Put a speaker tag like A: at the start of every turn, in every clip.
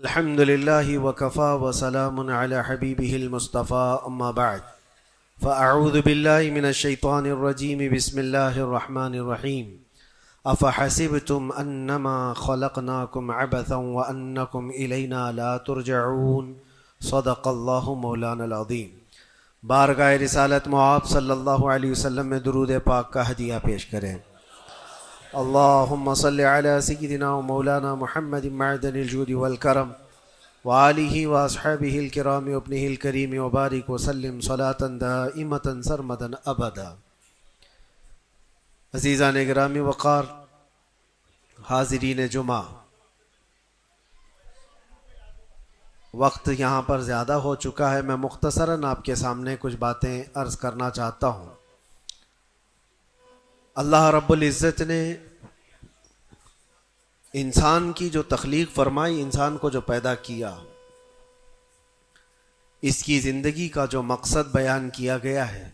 A: الحمد لله وكفى وسلام على حبيبه المصطفى أما بعد فأعوذ بالله من الشيطان الرجيم بسم الله الرحمن الرحيم أفحسبتم أنما خلقناكم عبثا وأنكم إلينا لا ترجعون صدق الله مولانا العظيم۔ بارگاہ رسالت معاب صلی اللہ علیہ وسلم میں درود پاک کا ہدیہ پیش کریں۔ اللہم صلی علی سیدنا و مولانا محمد معدن الجود والکرم وآلہ واصحابہ الکرام وابنہ الکریم وبارک وسلم صلاة دائمتا سرمدا ابدا۔ عزیزان گرامی وقار، حاضرین جمعہ، وقت یہاں پر زیادہ ہو چکا ہے، میں مختصراً آپ کے سامنے کچھ باتیں عرض کرنا چاہتا ہوں۔ اللہ رب العزت نے انسان کی جو تخلیق فرمائی، انسان کو جو پیدا کیا، اس کی زندگی کا جو مقصد بیان کیا گیا ہے،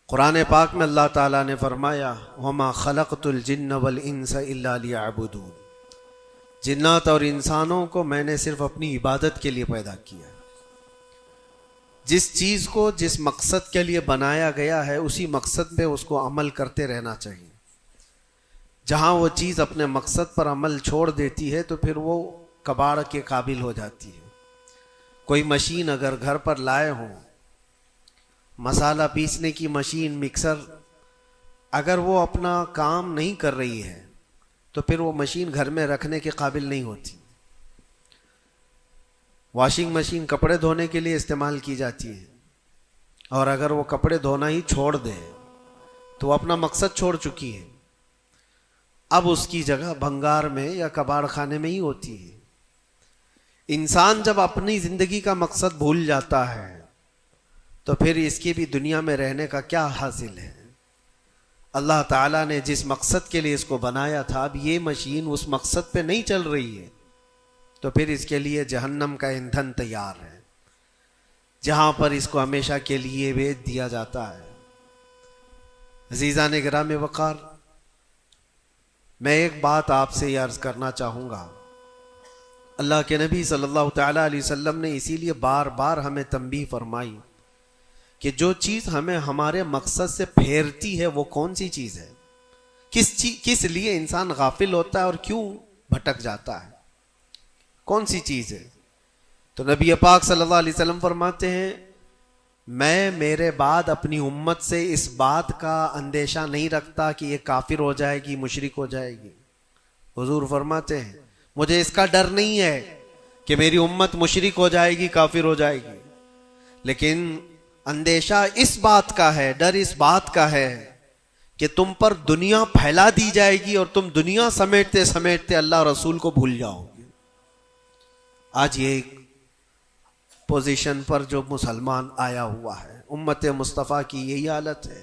A: قرآن پاک میں اللہ تعالیٰ نے فرمایا وَمَا خَلَقْتُ الْجِنَّ وَالْإِنسَ إِلَّا لِيَعْبُدُونَ، جنات اور انسانوں کو میں نے صرف اپنی عبادت کے لیے پیدا کیا۔ جس چیز کو جس مقصد کے لیے بنایا گیا ہے، اسی مقصد پہ اس کو عمل کرتے رہنا چاہیے۔ جہاں وہ چیز اپنے مقصد پر عمل چھوڑ دیتی ہے تو پھر وہ کباڑ کے قابل ہو جاتی ہے۔ کوئی مشین اگر گھر پر لائے ہوں، مسالہ پیسنے کی مشین، مکسر، اگر وہ اپنا کام نہیں کر رہی ہے تو پھر وہ مشین گھر میں رکھنے کے قابل نہیں ہوتی۔ واشنگ مشین کپڑے دھونے کے لیے استعمال کی جاتی ہے، اور اگر وہ کپڑے دھونا ہی چھوڑ دے تو وہ اپنا مقصد چھوڑ چکی ہے، اب اس کی جگہ بھنگار میں یا کباڑ خانے میں ہی ہوتی ہے۔ انسان جب اپنی زندگی کا مقصد بھول جاتا ہے تو پھر اس کی بھی دنیا میں رہنے کا کیا حاصل ہے؟ اللہ تعالیٰ نے جس مقصد کے لیے اس کو بنایا تھا، اب یہ مشین اس مقصد پہ نہیں چل رہی ہے تو پھر اس کے لیے جہنم کا ایندھن تیار ہے، جہاں پر اس کو ہمیشہ کے لیے بیچ دیا جاتا ہے۔ عزیزان گرامی وقار، میں ایک بات آپ سے یہ عرض کرنا چاہوں گا۔ اللہ کے نبی صلی اللہ تعالیٰ علیہ وسلم نے اسی لیے بار بار ہمیں تنبیہ فرمائی کہ جو چیز ہمیں ہمارے مقصد سے پھیرتی ہے وہ کون سی چیز ہے، کس لیے انسان غافل ہوتا ہے اور کیوں بھٹک جاتا ہے، کون سی چیز ہے؟ تو نبی پاک صلی اللہ علیہ وسلم فرماتے ہیں میں میرے بعد اپنی امت سے اس بات کا اندیشہ نہیں رکھتا کہ یہ کافر ہو جائے گی، مشرک ہو جائے گی۔ حضور فرماتے ہیں مجھے اس کا ڈر نہیں ہے کہ میری امت مشرک ہو جائے گی، کافر ہو جائے گی، لیکن اندیشہ اس بات کا ہے، ڈر اس بات کا ہے کہ تم پر دنیا پھیلا دی جائے گی اور تم دنیا سمیٹتے سمیٹتے اللہ رسول کو بھول جاؤ گے۔ آج یہ پوزیشن پر جو مسلمان آیا ہوا ہے، امت مصطفیٰ کی یہی حالت ہے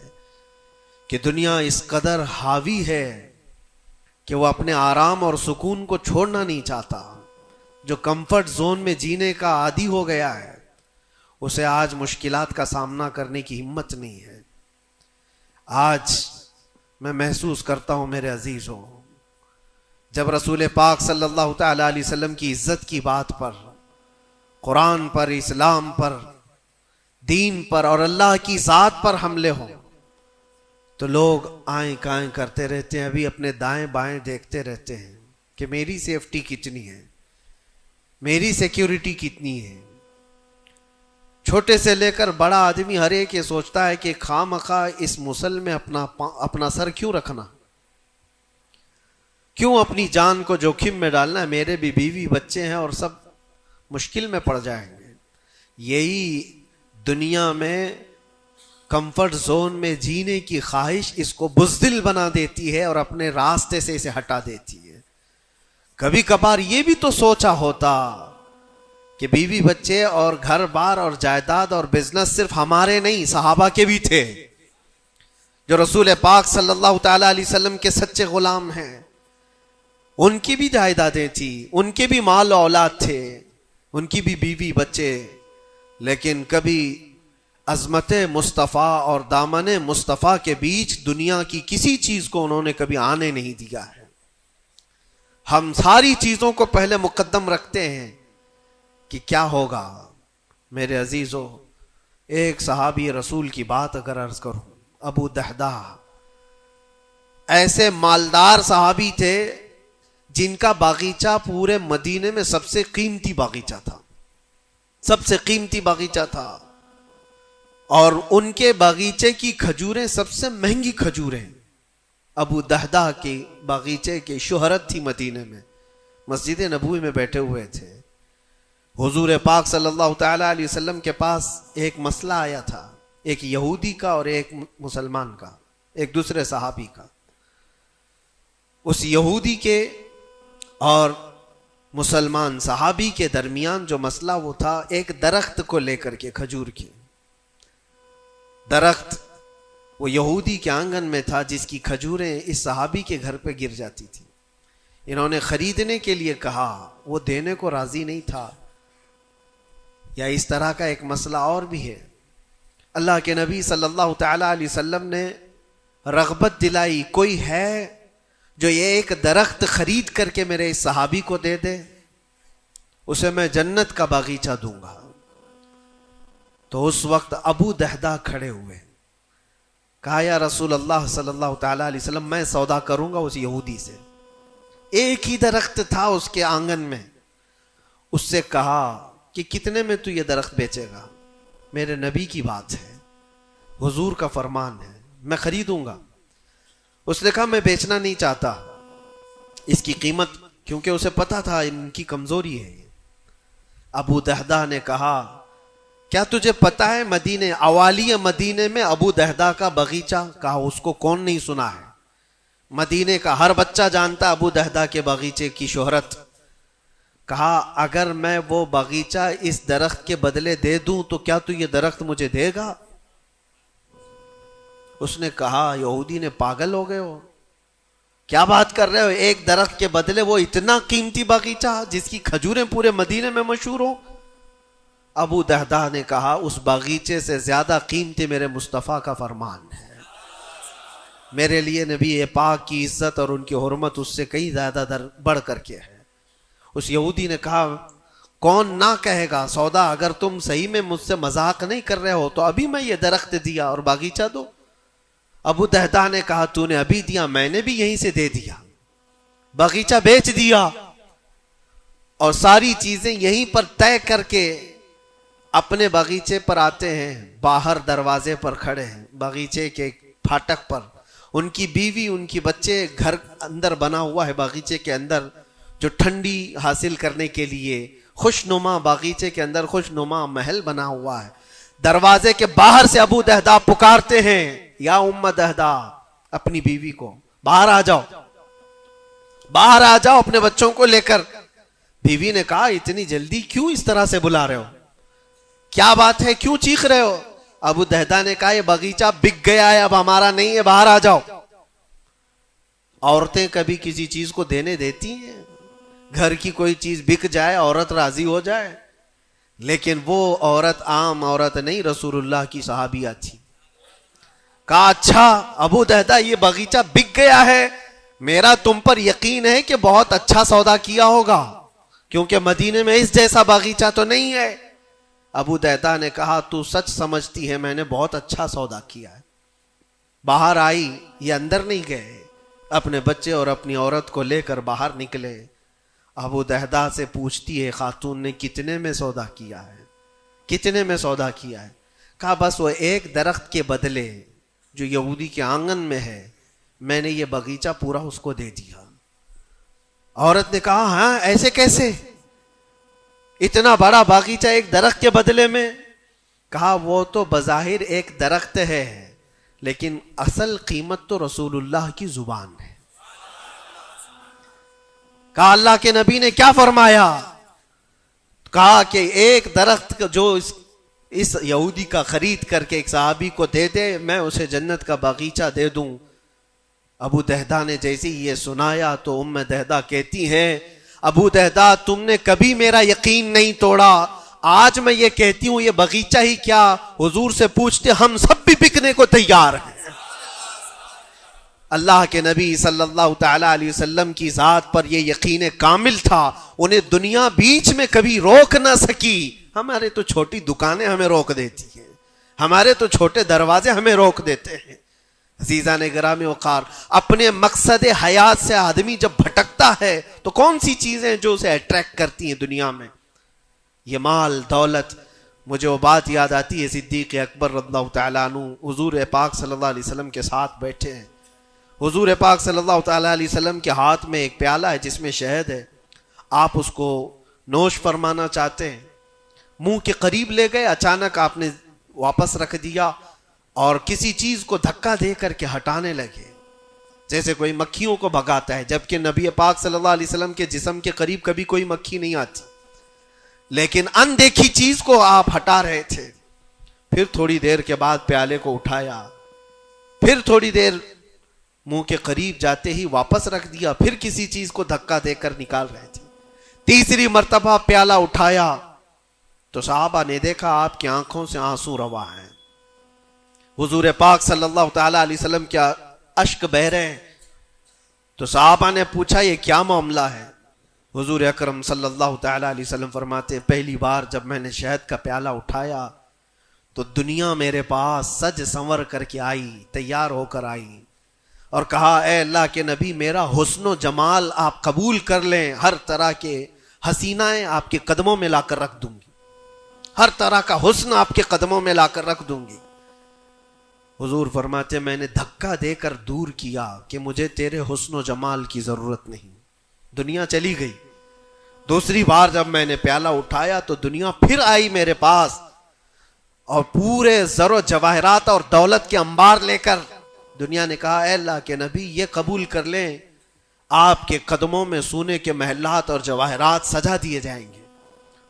A: کہ دنیا اس قدر حاوی ہے کہ وہ اپنے آرام اور سکون کو چھوڑنا نہیں چاہتا۔ جو کمفرٹ زون میں جینے کا عادی ہو گیا ہے، اسے آج مشکلات کا سامنا کرنے کی ہمت نہیں ہے۔ آج میں محسوس کرتا ہوں میرے عزیزوں، جب رسول پاک صلی اللہ تعالیٰ علیہ وسلم کی عزت کی بات پر، قرآن پر، اسلام پر، دین پر اور اللہ کی ذات پر حملے ہوں تو لوگ آئیں کائیں کرتے رہتے ہیں، ابھی اپنے دائیں بائیں دیکھتے رہتے ہیں کہ میری سیفٹی کتنی ہے، میری سیکیورٹی کتنی ہے۔ چھوٹے سے لے کر بڑا آدمی ہر ایک یہ سوچتا ہے کہ خواہ مخواہ اس مسل میں اپنا سر کیوں رکھنا، کیوں اپنی جان کو جوخم میں ڈالنا ہے، میرے بھی بیوی بچے ہیں اور سب مشکل میں پڑ جائیں گے۔ یہی دنیا میں کمفرٹ زون میں جینے کی خواہش اس کو بزدل بنا دیتی ہے اور اپنے راستے سے اسے ہٹا دیتی ہے۔ کبھی کبھار یہ بھی تو سوچا ہوتا کہ بیوی بچے اور گھر بار اور جائیداد اور بزنس صرف ہمارے نہیں، صحابہ کے بھی تھے، جو رسول پاک صلی اللہ تعالیٰ علیہ وسلم کے سچے غلام ہیں، ان کی بھی جائیدادیں تھیں، ان کے بھی مال و اولاد تھے، ان کی بھی بیوی بچے، لیکن کبھی عظمت مصطفیٰ اور دامن مصطفیٰ کے بیچ دنیا کی کسی چیز کو انہوں نے کبھی آنے نہیں دیا ہے۔ ہم ساری چیزوں کو پہلے مقدم رکھتے ہیں کہ کیا ہوگا. میرے عزیزو، ایک صحابی رسول کی بات اگر عرض کروں، ابو دہدہ، ایسے مالدار صحابی تھے جن کا باغیچہ پورے مدینے میں سب سے قیمتی باغیچہ تھا، سب سے قیمتی باغیچہ تھا، اور ان کے باغیچے کی کھجوریں سب سے مہنگی کھجوریں. ابو دہدہ کے باغیچے کی شہرت تھی مدینے میں. مسجد نبوی میں بیٹھے ہوئے تھے، حضور پاک صلی اللہ تعالی علیہ وسلم کے پاس ایک مسئلہ آیا تھا، ایک یہودی کا اور ایک مسلمان کا، ایک دوسرے صحابی کا. اس یہودی کے اور مسلمان صحابی کے درمیان جو مسئلہ وہ تھا ایک درخت کو لے کر کے، کھجور کی درخت وہ یہودی کے آنگن میں تھا جس کی کھجوریں اس صحابی کے گھر پہ گر جاتی تھی. انہوں نے خریدنے کے لیے کہا، وہ دینے کو راضی نہیں تھا. یا اس طرح کا ایک مسئلہ اور بھی ہے. اللہ کے نبی صلی اللہ تعالی علیہ وسلم نے رغبت دلائی، کوئی ہے جو یہ ایک درخت خرید کر کے میرے اس صحابی کو دے دے، اسے میں جنت کا باغیچہ دوں گا. تو اس وقت ابو دہدہ کھڑے ہوئے، کہا یا رسول اللہ صلی اللہ تعالی علیہ وسلم، میں سودا کروں گا اس یہودی سے. ایک ہی درخت تھا اس کے آنگن میں. اس سے کہا کہ کتنے میں تو یہ درخت بیچے گا؟ میرے نبی کی بات ہے، حضور کا فرمان ہے، میں خریدوں گا. اس نے کہا میں بیچنا نہیں چاہتا اس کی قیمت، کیونکہ اسے پتا تھا ان کی کمزوری ہے. ابو دہدہ نے کہا کیا تجھے پتا ہے مدینے، اوالی مدینے میں ابو دہدہ کا باغیچہ؟ کہا اس کو کون نہیں سنا ہے، مدینے کا ہر بچہ جانتا ابو دہدہ کے باغیچے کی شہرت. کہا اگر میں وہ باغیچہ اس درخت کے بدلے دے دوں تو کیا تو یہ درخت مجھے دے گا؟ اس نے کہا یہودی نے، پاگل ہو گئے ہو، کیا بات کر رہے ہو؟ ایک درخت کے بدلے وہ اتنا قیمتی باغیچہ جس کی کھجوریں پورے مدینے میں مشہور ہوں. ابو دہدہ نے کہا اس باغیچے سے زیادہ قیمتی میرے مصطفیٰ کا فرمان ہے. میرے لیے نبی پاک کی عزت اور ان کی حرمت اس سے کئی زیادہ بڑھ کر کے ہے. اس یہودی نے کہا کون نہ کہے گا سودا، اگر تم صحیح میں مجھ سے مذاق نہیں کر رہے ہو تو ابھی میں یہ درخت دیا اور باغیچہ دو. ابو دہدہ نے کہا تو نے ابھی دیا، میں نے بھی یہیں سے دے دیا، باغیچہ بیچ دیا اور ساری چیزیں یہیں پر طے کر کے اپنے باغیچے پر آتے ہیں. باہر دروازے پر کھڑے ہیں، باغیچے کے پھاٹک پر. ان کی بیوی، ان کی بچے، گھر اندر بنا ہوا ہے باغیچے کے اندر جو ٹھنڈی حاصل کرنے کے لیے خوشنما، باغیچے کے اندر خوشنما محل بنا ہوا ہے. دروازے کے باہر سے ابو دہدہ پکارتے ہیں یا ام دہدہ، اپنی بیوی کو، باہر آ جاؤ، باہر آ جاؤ اپنے بچوں کو لے کر. بیوی نے کہا اتنی جلدی کیوں اس طرح سے بلا رہے ہو، کیا بات ہے، کیوں چیخ رہے ہو؟ ابو دہدہ نے کہا یہ باغیچہ بک گیا ہے، اب ہمارا نہیں ہے، باہر آ جاؤ. عورتیں کبھی کسی چیز کو دینے دیتی ہیں؟ گھر کی کوئی چیز بک جائے عورت راضی ہو جائے، لیکن وہ عورت عام عورت نہیں، رسول اللہ کی صحابیہ تھی. کہا اچھا ابو دہدہ یہ باغیچہ بک گیا ہے، میرا تم پر یقین ہے کہ بہت اچھا سودا کیا ہوگا، کیونکہ مدینے میں اس جیسا باغیچہ تو نہیں ہے. ابو دہدہ نے کہا تو سچ سمجھتی ہے میں نے بہت اچھا سودا کیا ہے. باہر آئی، یہ اندر نہیں گئے، اپنے بچے اور اپنی عورت کو لے کر باہر نکلے. ابو دہدہ سے پوچھتی ہے خاتون نے کتنے میں سودا کیا ہے، کتنے میں سودا کیا ہے؟ کہا بس وہ ایک درخت کے بدلے جو یہودی کے آنگن میں ہے میں نے یہ باغیچہ پورا اس کو دے دیا. عورت نے کہا ہاں ایسے کیسے، اتنا بڑا باغیچہ ایک درخت کے بدلے میں؟ کہا وہ تو بظاہر ایک درخت ہے لیکن اصل قیمت تو رسول اللہ کی زبان ہے. کہا اللہ کے نبی نے کیا فرمایا؟ کہا کہ ایک درخت جو اس یہودی کا خرید کر کے ایک صحابی کو دے دے میں اسے جنت کا باغیچہ دے دوں. ابو دہدہ نے جیسے یہ سنایا تو ام دہدہ کہتی ہیں ابو دہدہ تم نے کبھی میرا یقین نہیں توڑا، آج میں یہ کہتی ہوں یہ باغیچہ ہی کیا، حضور سے پوچھتے ہم سب بھی بکنے کو تیار ہیں. اللہ کے نبی صلی اللہ تعالی علیہ وسلم کی ذات پر یہ یقین کامل تھا، انہیں دنیا بیچ میں کبھی روک نہ سکی۔ ہمارے تو چھوٹی دکانیں ہمیں روک دیتی ہیں، ہمارے تو چھوٹے دروازے ہمیں روک دیتے ہیں۔ عزیزان گرامی وقار، اپنے مقصد حیات سے آدمی جب بھٹکتا ہے تو کون سی چیزیں جو اسے اٹریکٹ کرتی ہیں دنیا میں؟ یہ مال دولت۔ مجھے وہ بات یاد آتی ہے، صدیق اکبر رضی اللہ تعالیٰ عنہ حضور پاک صلی اللہ علیہ وسلم کے ساتھ بیٹھے ہیں، حضور پاک صلی اللہ تعالیٰ علیہ وسلم کے ہاتھ میں ایک پیالہ ہے جس میں شہد ہے، آپ اس کو نوش فرمانا چاہتے ہیں، منہ کے قریب لے گئے، اچانک آپ نے واپس رکھ دیا اور کسی چیز کو دھکا دے کر کے ہٹانے لگے، جیسے کوئی مکھیوں کو بھگاتا ہے، جبکہ نبی پاک صلی اللہ علیہ وسلم کے جسم کے قریب کبھی کوئی مکھی نہیں آتی، لیکن اندیکھی چیز کو آپ ہٹا رہے تھے۔ پھر تھوڑی دیر کے بعد پیالے کو اٹھایا، پھر تھوڑی دیر منہ کے قریب جاتے ہی واپس رکھ دیا، پھر کسی چیز کو دھکا دے کر نکال رہے تھے، تیسری مرتبہ پیالہ اٹھایا تو صحابہ نے دیکھا آپ کی آنکھوں سے آنسو روا ہیں، حضور پاک صلی اللہ تعالی علیہ وسلم کیا اشک بہ رہے ہیں۔ تو صحابہ نے پوچھا یہ کیا معاملہ ہے؟ حضور اکرم صلی اللہ تعالی علیہ وسلم فرماتے پہلی بار جب میں نے شہد کا پیالہ اٹھایا تو دنیا میرے پاس سج سنور کر کے آئی، تیار ہو کر آئی اور کہا اے اللہ کے نبی میرا حسن و جمال آپ قبول کر لیں، ہر طرح کے حسینائیں آپ کے قدموں میں لا کر رکھ دوں گی، ہر طرح کا حسن آپ کے قدموں میں لا کر رکھ دوں گی۔ حضور فرماتے میں نے دھکا دے کر دور کیا کہ مجھے تیرے حسن و جمال کی ضرورت نہیں، دنیا چلی گئی۔ دوسری بار جب میں نے پیالہ اٹھایا تو دنیا پھر آئی میرے پاس اور پورے زر و جواہرات اور دولت کے انبار لے کر دنیا نے کہا اے اللہ کے نبی یہ قبول کر لیں، آپ کے قدموں میں سونے کے محلات اور جواہرات سجا دیے جائیں گے۔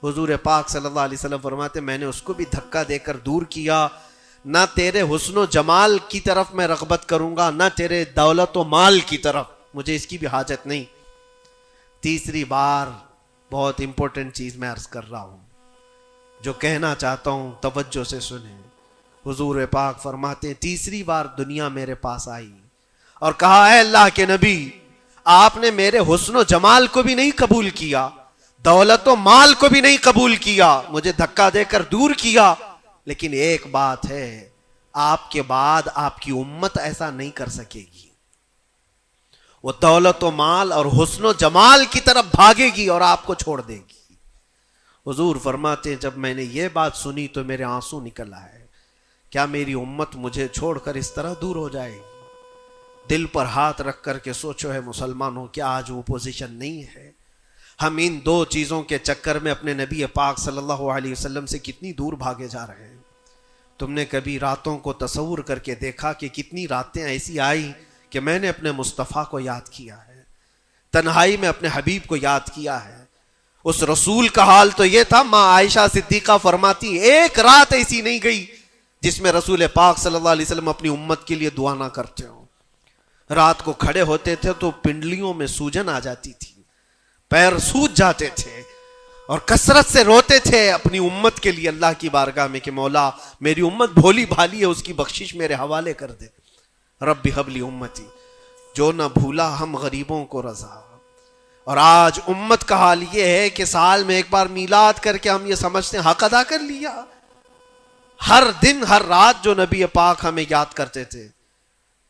A: حضور پاک صلی اللہ علیہ وسلم فرماتے میں نے اس کو بھی دھکا دے کر دور کیا، نہ تیرے حسن و جمال کی طرف میں رغبت کروں گا، نہ تیرے دولت و مال کی طرف، مجھے اس کی بھی حاجت نہیں۔ تیسری بار بہت امپورٹنٹ چیز میں عرض کر رہا ہوں، جو کہنا چاہتا ہوں توجہ سے سنیں۔ حضور پاک فرماتے ہیں تیسری بار دنیا میرے پاس آئی اور کہا اے اللہ کے نبی آپ نے میرے حسن و جمال کو بھی نہیں قبول کیا، دولت و مال کو بھی نہیں قبول کیا، مجھے دھکا دے کر دور کیا، لیکن ایک بات ہے آپ کے بعد آپ کی امت ایسا نہیں کر سکے گی، وہ دولت و مال اور حسن و جمال کی طرف بھاگے گی اور آپ کو چھوڑ دے گی۔ حضور فرماتے ہیں جب میں نے یہ بات سنی تو میرے آنسو نکل آئے، کیا میری امت مجھے چھوڑ کر اس طرح دور ہو جائے گی؟ دل پر ہاتھ رکھ کر کے سوچو ہے مسلمانوں، کیا آج وہ پوزیشن نہیں ہے؟ ہم ان دو چیزوں کے چکر میں اپنے نبی پاک صلی اللہ علیہ وسلم سے کتنی دور بھاگے جا رہے ہیں۔ تم نے کبھی راتوں کو تصور کر کے دیکھا کہ کتنی راتیں ایسی آئی کہ میں نے اپنے مصطفیٰ کو یاد کیا ہے، تنہائی میں اپنے حبیب کو یاد کیا ہے؟ اس رسول کا حال تو یہ تھا، ماں عائشہ صدیقہ فرماتی ایک رات ایسی نہیں گئی جس میں رسول پاک صلی اللہ علیہ وسلم اپنی امت کے لیے دعا نہ کرتے ہوں۔ رات کو کھڑے ہوتے تھے تو پنڈلیوں میں سوجن آ جاتی تھی، پیر سوج جاتے تھے اور کثرت سے روتے تھے اپنی امت کے لیے اللہ کی بارگاہ میں کہ مولا میری امت بھولی بھالی ہے، اس کی بخشش میرے حوالے کر دے، رب ہب لی امتی، جو نہ بھولا ہم غریبوں کو رضا۔ اور آج امت کا حال یہ ہے کہ سال میں ایک بار میلاد کر کے ہم یہ سمجھتے ہیں حق ادا کر لیا، ہر دن ہر رات جو نبی پاک ہمیں یاد کرتے تھے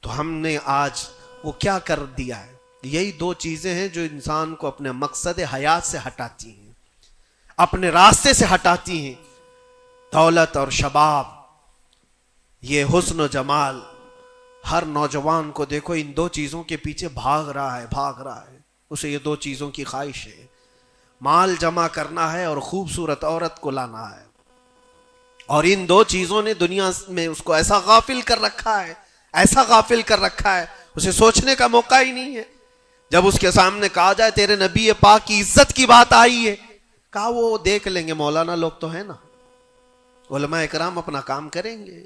A: تو ہم نے آج وہ کیا کر دیا ہے؟ یہی دو چیزیں ہیں جو انسان کو اپنے مقصد حیات سے ہٹاتی ہیں، اپنے راستے سے ہٹاتی ہیں، دولت اور شباب، یہ حسن و جمال۔ ہر نوجوان کو دیکھو ان دو چیزوں کے پیچھے بھاگ رہا ہے، اسے یہ دو چیزوں کی خواہش ہے، مال جمع کرنا ہے اور خوبصورت عورت کو لانا ہے، اور ان دو چیزوں نے دنیا میں اس کو ایسا غافل کر رکھا ہے، اسے سوچنے کا موقع ہی نہیں ہے۔ جب اس کے سامنے کہا جائے تیرے نبی پاک کی عزت کی بات آئی ہے، کہا وہ دیکھ لیں گے، مولانا لوگ تو ہیں نا، علماء اکرام اپنا کام کریں گے،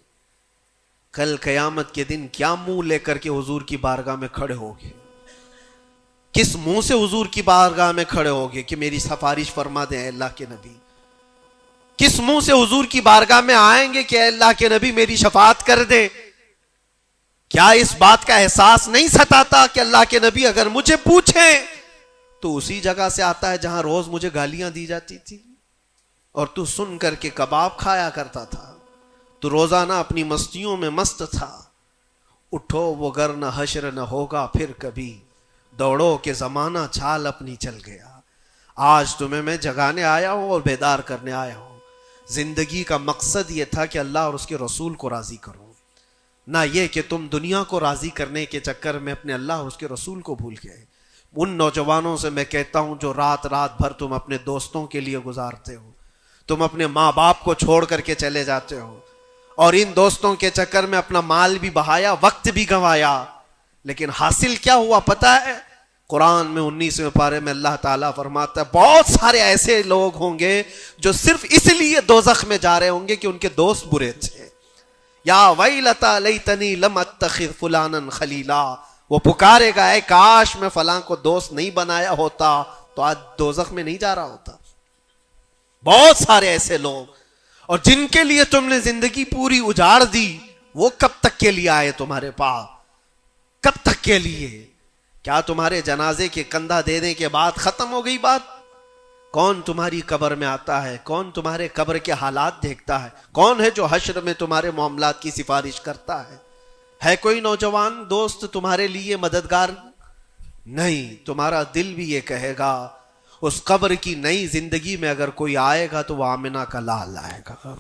A: کل قیامت کے دن کیا منہ لے کر کے حضور کی بارگاہ میں کھڑے ہوگے؟ کس منہ سے حضور کی بارگاہ میں کھڑے ہوگے کہ میری سفارش فرما دیں اے اللہ کے نبی؟ کس منہ سے حضور کی بارگاہ میں آئیں گے کہ اے اللہ کے نبی میری شفاعت کر دیں؟ کیا اس بات کا احساس نہیں ستاتا کہ اللہ کے نبی اگر مجھے پوچھیں تو اسی جگہ سے آتا ہے جہاں روز مجھے گالیاں دی جاتی تھی اور تو سن کر کے کباب کھایا کرتا تھا، تو روزانہ اپنی مستیوں میں مست تھا. اٹھو وہ گر نہ حشر نہ ہوگا پھر کبھی، دوڑو کہ زمانہ چھال اپنی چل گیا. آج تمہیں میں جگانے آیا ہوں اور بیدار کرنے آیا ہوں. زندگی کا مقصد یہ تھا کہ اللہ اور اس کے رسول کو راضی کرو، نہ یہ کہ تم دنیا کو راضی کرنے کے چکر میں اپنے اللہ اور اس کے رسول کو بھول گئے. ان نوجوانوں سے میں کہتا ہوں جو رات بھر تم اپنے دوستوں کے لیے گزارتے ہو، تم اپنے ماں باپ کو چھوڑ کر کے چلے جاتے ہو اور ان دوستوں کے چکر میں اپنا مال بھی بہایا، وقت بھی گنوایا، لیکن حاصل کیا ہوا پتہ ہے؟ قرآن میں 19ویں پارے میں اللہ تعالیٰ فرماتا ہے بہت سارے ایسے لوگ ہوں گے جو صرف اس لیے دوزخ میں جا رہے ہوں گے کہ ان کے دوست برے تھے. یا ویلتا لیتنی لم اتخذ فلانا خلیلا، وہ پکارے گا اے کاش میں فلاں کو دوست نہیں بنایا ہوتا تو آج دوزخ میں نہیں جا رہا ہوتا. بہت سارے ایسے لوگ، اور جن کے لیے تم نے زندگی پوری اجاڑ دی، وہ کب تک کے لیے آئے تمہارے پاس؟ کب تک کے لیے؟ کیا تمہارے جنازے کے کندھا دینے کے بعد ختم ہو گئی بات؟ کون تمہاری قبر میں آتا ہے؟ کون تمہارے قبر کے حالات دیکھتا ہے؟ کون ہے جو حشر میں تمہارے معاملات کی سفارش کرتا ہے؟ ہے کوئی نوجوان دوست تمہارے لیے مددگار؟ نہیں. تمہارا دل بھی یہ کہے گا اس قبر کی نئی زندگی میں اگر کوئی آئے گا تو وہ آمنہ کا لال آئے گا.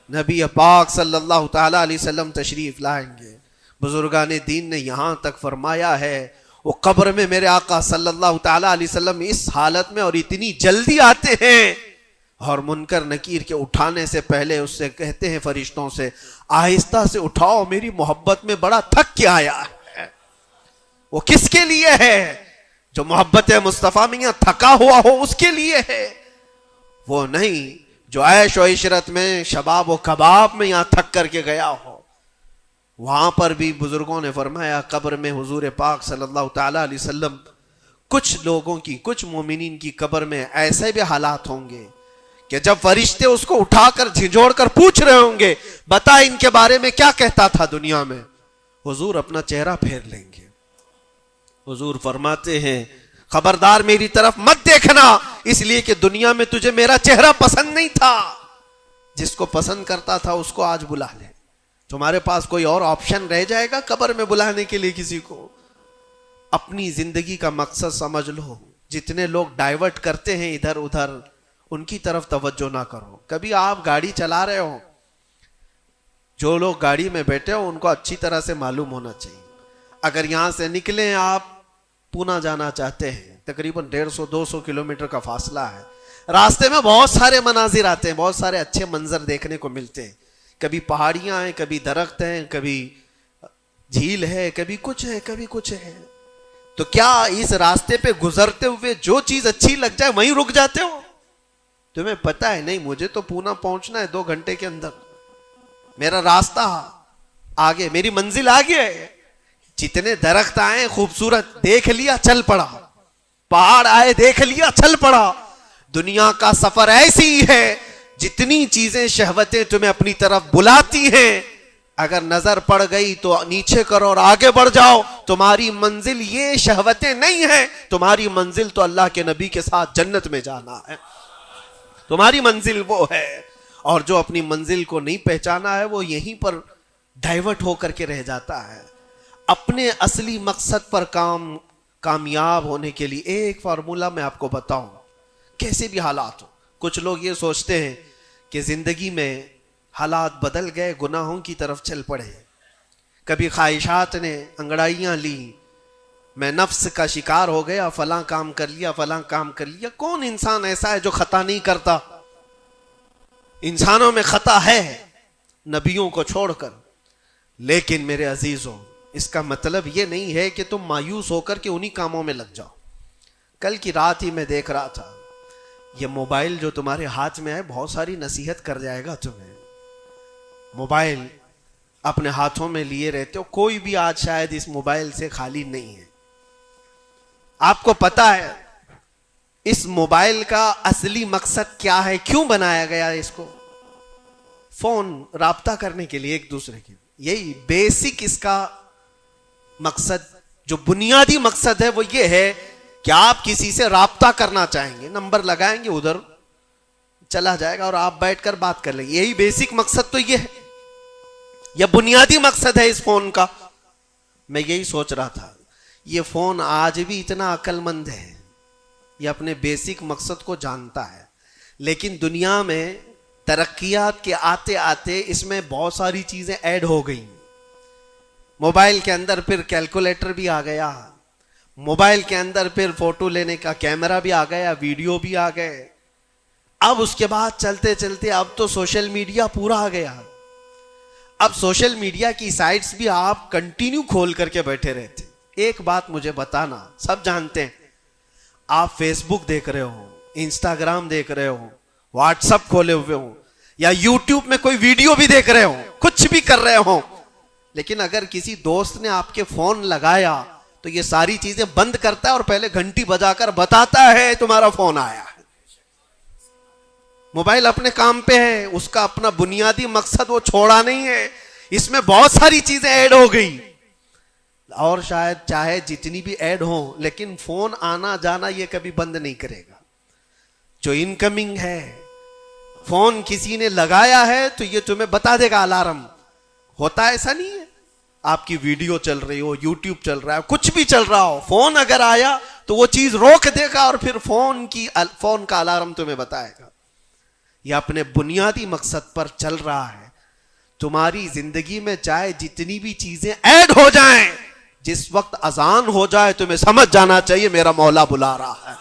A: نبی پاک صلی اللہ تعالی علیہ وسلم تشریف لائیں گے. بزرگان دین نے یہاں تک فرمایا ہے وہ قبر میں میرے آقا صلی اللہ تعالی علیہ وسلم اس حالت میں اور اتنی جلدی آتے ہیں، اور منکر نکیر کے اٹھانے سے پہلے اس سے کہتے ہیں فرشتوں سے آہستہ سے اٹھاؤ، میری محبت میں بڑا تھک کے آیا ہے. وہ کس کے لیے ہے؟ جو محبت مصطفیٰ میں یہاں تھکا ہوا ہو اس کے لیے ہے. وہ نہیں جو عیش و عشرت میں شباب و کباب میں یہاں تھک کر کے گیا ہو. وہاں پر بھی بزرگوں نے فرمایا قبر میں حضور پاک صلی اللہ تعالی علیہ وسلم کچھ لوگوں کی، کچھ مومنین کی قبر میں ایسے بھی حالات ہوں گے کہ جب فرشتے اس کو اٹھا کر جھنجھوڑ کر پوچھ رہے ہوں گے بتا ان کے بارے میں کیا کہتا تھا دنیا میں، حضور اپنا چہرہ پھیر لیں گے. حضور فرماتے ہیں خبردار میری طرف مت دیکھنا، اس لیے کہ دنیا میں تجھے میرا چہرہ پسند نہیں تھا. جس کو پسند کرتا تھا اس کو آج بلا لے. تمہارے پاس کوئی اور آپشن رہ جائے گا قبر میں بلانے کے لیے کسی کو؟ اپنی زندگی کا مقصد سمجھ لو. جتنے لوگ ڈائیورٹ کرتے ہیں ادھر ادھر ان کی طرف توجہ نہ کرو. کبھی آپ گاڑی چلا رہے ہو، جو لوگ گاڑی میں بیٹھے ہو ان کو اچھی طرح سے معلوم ہونا چاہیے. اگر یہاں سے نکلیں آپ پونا جانا چاہتے ہیں، تقریباً 150-200 کلومیٹر کا فاصلہ ہے. راستے میں بہت سارے مناظر آتے ہیں، بہت سارے اچھے منظر دیکھنے کو ملتے ہیں. کبھی پہاڑیاں ہیں، کبھی درخت ہیں، کبھی جھیل ہے، کبھی کچھ ہے، کبھی کچھ ہے. تو کیا اس راستے پہ گزرتے ہوئے جو چیز اچھی لگ جائے وہیں رک جاتے ہو؟ تمہیں پتا ہے نہیں مجھے تو پونا پہنچنا ہے 2 گھنٹے کے اندر، میرا راستہ آگے، میری منزل آگے ہے. جتنے درخت آئے خوبصورت دیکھ لیا چل پڑا، پہاڑ آئے دیکھ لیا چل پڑا. دنیا کا سفر ایسی ہے جتنی چیزیں شہوتیں تمہیں اپنی طرف بلاتی ہیں، اگر نظر پڑ گئی تو نیچے کرو اور آگے بڑھ جاؤ. تمہاری منزل یہ شہوتیں نہیں ہیں، تمہاری منزل تو اللہ کے نبی کے ساتھ جنت میں جانا ہے. تمہاری منزل وہ ہے. اور جو اپنی منزل کو نہیں پہچانا ہے وہ یہیں پر ڈائیورٹ ہو کر کے رہ جاتا ہے. اپنے اصلی مقصد پر کامیاب ہونے کے لیے ایک فارمولا میں آپ کو بتاؤں، کیسے بھی حالات ہو. کچھ لوگ یہ سوچتے ہیں کہ زندگی میں حالات بدل گئے، گناہوں کی طرف چل پڑے، کبھی خواہشات نے انگڑائیاں لی، میں نفس کا شکار ہو گیا، فلاں کام کر لیا، فلاں کام کر لیا. کون انسان ایسا ہے جو خطا نہیں کرتا؟ انسانوں میں خطا ہے نبیوں کو چھوڑ کر. لیکن میرے عزیزوں اس کا مطلب یہ نہیں ہے کہ تم مایوس ہو کر کے انہی کاموں میں لگ جاؤ. کل کی رات ہی میں دیکھ رہا تھا یہ موبائل جو تمہارے ہاتھ میں ہے بہت ساری نصیحت کر جائے گا تمہیں. موبائل اپنے ہاتھوں میں لیے رہتے ہو، کوئی بھی آج شاید اس موبائل سے خالی نہیں ہے. آپ کو پتا ہے اس موبائل کا اصلی مقصد کیا ہے؟ کیوں بنایا گیا اس کو؟ فون رابطہ کرنے کے لیے ایک دوسرے کے. یہی بیسک اس کا مقصد، جو بنیادی مقصد ہے وہ یہ ہے کہ آپ کسی سے رابطہ کرنا چاہیں گے، نمبر لگائیں گے، ادھر چلا جائے گا اور آپ بیٹھ کر بات کر لیں گے. یہی بیسک مقصد تو یہ ہے، یہ بنیادی مقصد ہے اس فون کا. میں یہی سوچ رہا تھا یہ فون آج بھی اتنا عقل مند ہے، یہ اپنے بیسک مقصد کو جانتا ہے، لیکن دنیا میں ترقیات کے آتے آتے اس میں بہت ساری چیزیں ایڈ ہو گئی. موبائل کے اندر پھر کیلکولیٹر بھی آ گیا، موبائل کے اندر پھر فوٹو لینے کا کیمرہ بھی آ گیا، ویڈیو بھی آ گئے. اب اس کے بعد چلتے چلتے اب تو سوشل میڈیا پورا آ گیا. اب سوشل میڈیا کی سائٹس بھی آپ کنٹینیو کھول کر کے بیٹھے رہتے. ایک بات مجھے بتانا، سب جانتے ہیں آپ فیس بک دیکھ رہے ہو، انسٹاگرام دیکھ رہے ہو، واٹس ایپ کھولے ہوئے ہو، یا یوٹیوب میں کوئی ویڈیو بھی دیکھ رہے ہو، کچھ بھی کر رہے ہو، لیکن اگر کسی دوست نے آپ کے فون لگایا تو یہ ساری چیزیں بند کرتا ہے اور پہلے گھنٹی بجا کر بتاتا ہے تمہارا فون آیا ہے. موبائل اپنے کام پہ ہے، اس کا اپنا بنیادی مقصد وہ چھوڑا نہیں ہے. اس میں بہت ساری چیزیں ایڈ ہو گئی، اور شاید چاہے جتنی بھی ایڈ ہوں، لیکن فون آنا جانا یہ کبھی بند نہیں کرے گا. جو انکمنگ ہے، فون کسی نے لگایا ہے تو یہ تمہیں بتا دے گا الارم. ہوتا ایسا نہیں ہے، آپ کی ویڈیو چل رہی ہو، یوٹیوب چل رہا ہے، کچھ بھی چل رہا ہو، فون اگر آیا تو وہ چیز روک دے گا اور پھر فون کا الارم تمہیں بتائے گا. یہ اپنے بنیادی مقصد پر چل رہا ہے. تمہاری زندگی میں چاہے جتنی بھی چیزیں ایڈ ہو جائیں، جس وقت اذان ہو جائے تمہیں سمجھ جانا چاہیے میرا مولا بلا رہا ہے.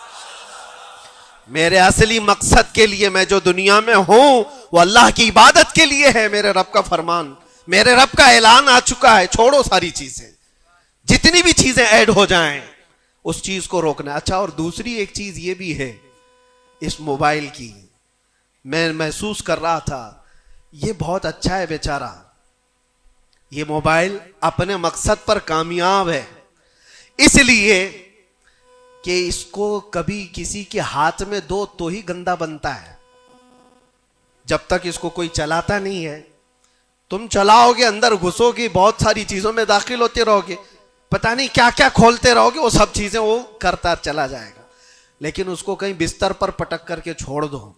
A: میرے اصلی مقصد کے لیے میں جو دنیا میں ہوں وہ اللہ کی عبادت کے لیے ہے. میرے رب کا فرمان، میرے رب کا اعلان آ چکا ہے. چھوڑو ساری چیزیں، جتنی بھی چیزیں ایڈ ہو جائیں اس چیز کو روکنا. اچھا، اور دوسری ایک چیز یہ بھی ہے اس موبائل کی، میں محسوس کر رہا تھا یہ بہت اچھا ہے بیچارہ، یہ موبائل اپنے مقصد پر کامیاب ہے، اس لیے کہ اس کو کبھی کسی کے ہاتھ میں دو تو ہی گندا بنتا ہے. جب تک اس کو کوئی چلاتا نہیں ہے، تم چلاؤ گے، اندر گھسو گے، بہت ساری چیزوں میں داخل ہوتے رہو گے، پتہ نہیں کیا کیا کھولتے رہو گے، وہ سب چیزیں وہ کرتا چلا جائے گا. لیکن اس کو کہیں بستر پر پٹک کر کے چھوڑ دو،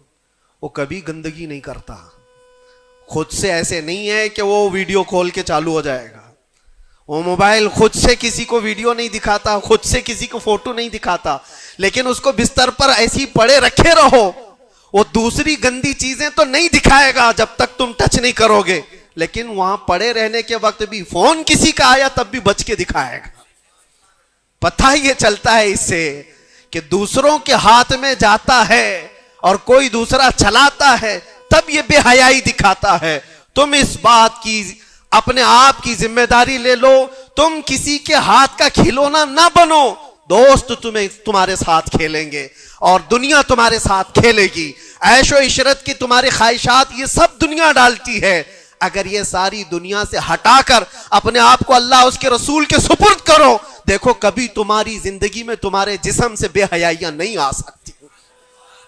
A: وہ کبھی گندگی نہیں کرتا. خود سے ایسے نہیں ہے کہ وہ ویڈیو کھول کے چالو ہو جائے گا. وہ موبائل خود سے کسی کو ویڈیو نہیں دکھاتا، خود سے کسی کو فوٹو نہیں دکھاتا، لیکن اس کو بستر پر ایسی پڑے رکھے رہو، وہ دوسری گندی چیزیں تو نہیں دکھائے گا جب تک تم ٹچ نہیں کرو گے، لیکن وہاں پڑے رہنے کے وقت بھی فون کسی کا آیا تب بھی بچ کے دکھائے گا. پتہ یہ چلتا ہے اس سے کہ دوسروں کے ہاتھ میں جاتا ہے اور کوئی دوسرا چلاتا ہے تب یہ بے حیائی دکھاتا ہے. تم اس بات کی اپنے آپ کی ذمہ داری لے لو، تم کسی کے ہاتھ کا کھلونا نہ بنو. دوست تمہارے ساتھ کھیلیں گے اور دنیا تمہارے ساتھ کھیلے گی. عیش و عشرت کی تمہاری خواہشات یہ سب دنیا ڈالتی ہے. اگر یہ ساری دنیا سے ہٹا کر اپنے آپ کو اللہ اس کے رسول کے سپرد کرو، دیکھو کبھی تمہاری زندگی میں تمہارے جسم سے بے حیائیاں نہیں آ سکتی،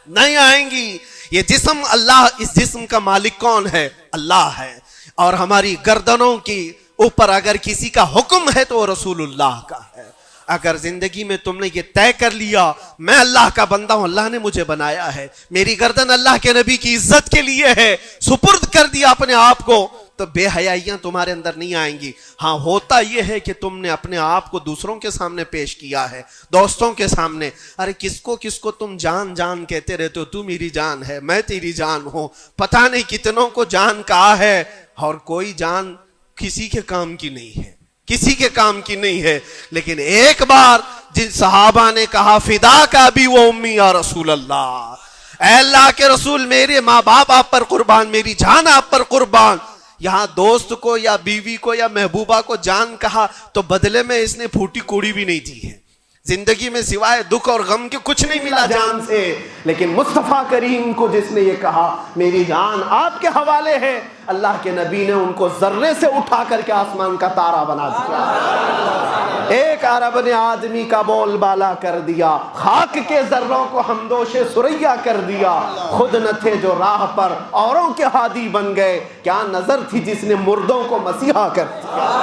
A: نہیں آئیں گی. یہ جسم، اللہ، اس جسم کا مالک کون ہے؟ اللہ ہے. اور ہماری گردنوں کی اوپر اگر کسی کا حکم ہے تو وہ رسول اللہ کا ہے. اگر زندگی میں تم نے یہ طے کر لیا میں اللہ کا بندہ ہوں، اللہ نے مجھے بنایا ہے، میری گردن اللہ کے نبی کی عزت کے لیے ہے، سپرد کر دیا اپنے آپ کو، تو بے حیائیاں تمہارے اندر نہیں آئیں گی. ہاں، ہوتا یہ ہے کہ تم نے اپنے آپ کو دوسروں کے سامنے پیش کیا ہے، دوستوں کے سامنے. ارے کس کو تم جان جان کہتے رہتے ہو، تو میری جان ہے، میں تیری جان ہوں. پتہ نہیں کتنوں کو جان کہا ہے اور کوئی جان کسی کے کام کی نہیں ہے، کسی کے کام کی نہیں ہے. لیکن ایک بار جن صحابہ نے کہا فدا کا ابی و امی یا رسول اللہ، اے اللہ کے رسول میرے ماں باپ آپ پر قربان، میری جان آپ پر قربان. یہاں دوست کو یا بیوی کو یا محبوبہ کو جان کہا تو بدلے میں اس نے پھوٹی کوڑی بھی نہیں دی ہے. زندگی میں سوائے دکھ اور غم کے کچھ نہیں ملا جان سے. لیکن مصطفیٰ کریم کو جس نے یہ کہا میری جان آپ کے حوالے ہے، اللہ کے نبی نے ان کو ذرے سے اٹھا کر کے آسمان کا تارا بنا دیا.
B: ایک عرب نے آدمی کا بول بالا کر دیا، خاک کے ذروں کو ہمدوش ثریا کر دیا، خود نہ تھے جو راہ پر اوروں کے ہادی بن گئے، کیا نظر تھی جس نے مردوں کو مسیحا کر دیا۔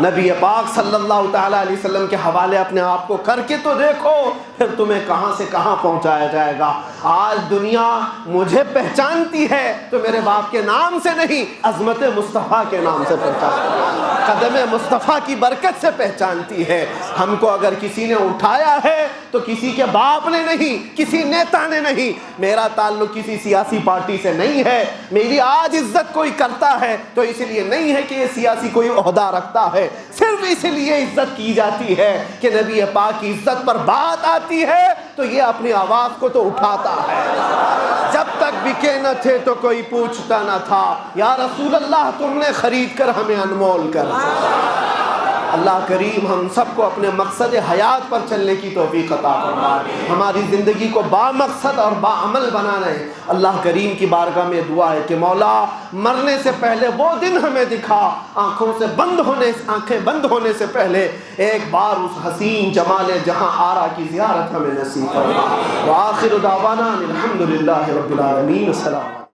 B: نبی پاک صلی اللہ تعالیٰ علیہ وسلم کے حوالے اپنے آپ کو کر کے تو دیکھو، پھر تمہیں کہاں سے کہاں پہنچایا جائے گا۔ آج دنیا مجھے پہچانتی ہے تو میرے باپ کے نام سے نہیں، عظمت مصطفیٰ کے نام سے پہچانتی ہے، قدم مصطفیٰ کی برکت سے پہچانتی ہے۔ ہم کو اگر کسی نے اٹھایا ہے تو کسی کے باپ نے نہیں، کسی نیتا نے نہیں، میرا تعلق کسی سیاسی پارٹی سے نہیں ہے۔ میری آج عزت کوئی کرتا ہے تو اس لیے نہیں ہے کہ یہ سیاسی کوئی عہدہ رکھتا ہے، صرف اس لیے عزت کی جاتی ہے کہ نبی پاک کی عزت پر بات آتی ہے تو یہ اپنی آواز کو تو اٹھاتا ہے۔ جب تک بکے نہ تھے تو کوئی پوچھتا نہ تھا، یا رسول اللہ تم نے خرید کر ہمیں انمول کر دیا۔ اللہ کریم ہم سب کو اپنے مقصد حیات پر چلنے کی توفیق عطا فرمائے، ہماری زندگی کو با مقصد اور با عمل بنانا ہے۔ اللہ کریم کی بارگاہ میں دعا ہے کہ مولا مرنے سے پہلے وہ دن ہمیں دکھا، آنکھیں بند ہونے سے پہلے ایک بار اس حسین جمال جہاں آرا کی زیارت ہمیں نصیب فرما۔ وآخر دعوانا الحمدللہ رب العالمین۔ السلام